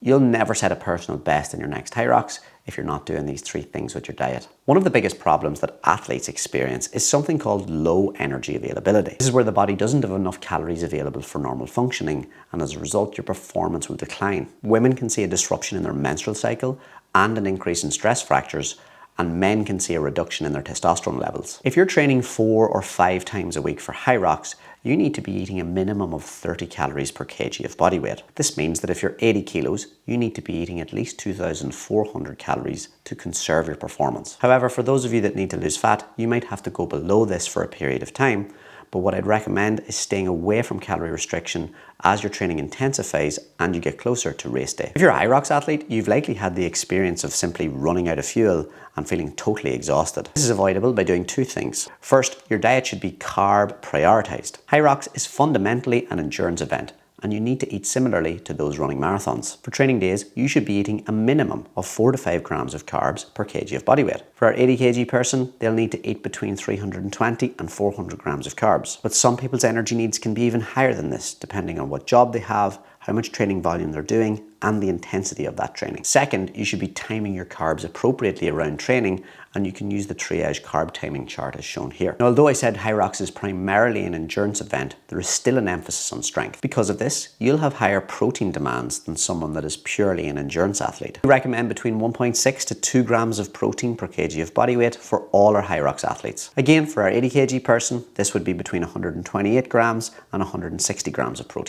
You'll never set a personal best in your next Hyrox if you're not doing these 3 things with your diet. One of the biggest problems that athletes experience is something called low energy availability. This is where the body doesn't have enough calories available for normal functioning, and as a result, your performance will decline. Women can see a disruption in their menstrual cycle and an increase in stress fractures, and men can see a reduction in their testosterone levels. If you're training 4 or 5 times a week for Hyrox, you need to be eating a minimum of 30 calories per kg of body weight. This means that if you're 80 kilos, you need to be eating at least 2,400 calories to conserve your performance. However, for those of you that need to lose fat, you might have to go below this for a period of time, but what I'd recommend is staying away from calorie restriction as your training intensifies and you get closer to race day. If you're a Hyrox athlete, you've likely had the experience of simply running out of fuel and feeling totally exhausted. This is avoidable by doing 2 things. First, your diet should be carb prioritized. Hyrox is fundamentally an endurance event, and you need to eat similarly to those running marathons. For training days, you should be eating a minimum of 4 to 5 grams of carbs per kg of body weight. For our 80 kg person, they'll need to eat between 320 and 400 grams of carbs. But some people's energy needs can be even higher than this, depending on what job they have, how much training volume they're doing, and the intensity of that training. Second, you should be timing your carbs appropriately around training, and you can use the Triage carb timing chart as shown here. Now, although I said Hyrox is primarily an endurance event, there is still an emphasis on strength. Because of this, you'll have higher protein demands than someone that is purely an endurance athlete. We recommend between 1.6 to 2 grams of protein per kg of body weight for all our Hyrox athletes. Again, for our 80 kg person, this would be between 128 grams and 160 grams of protein.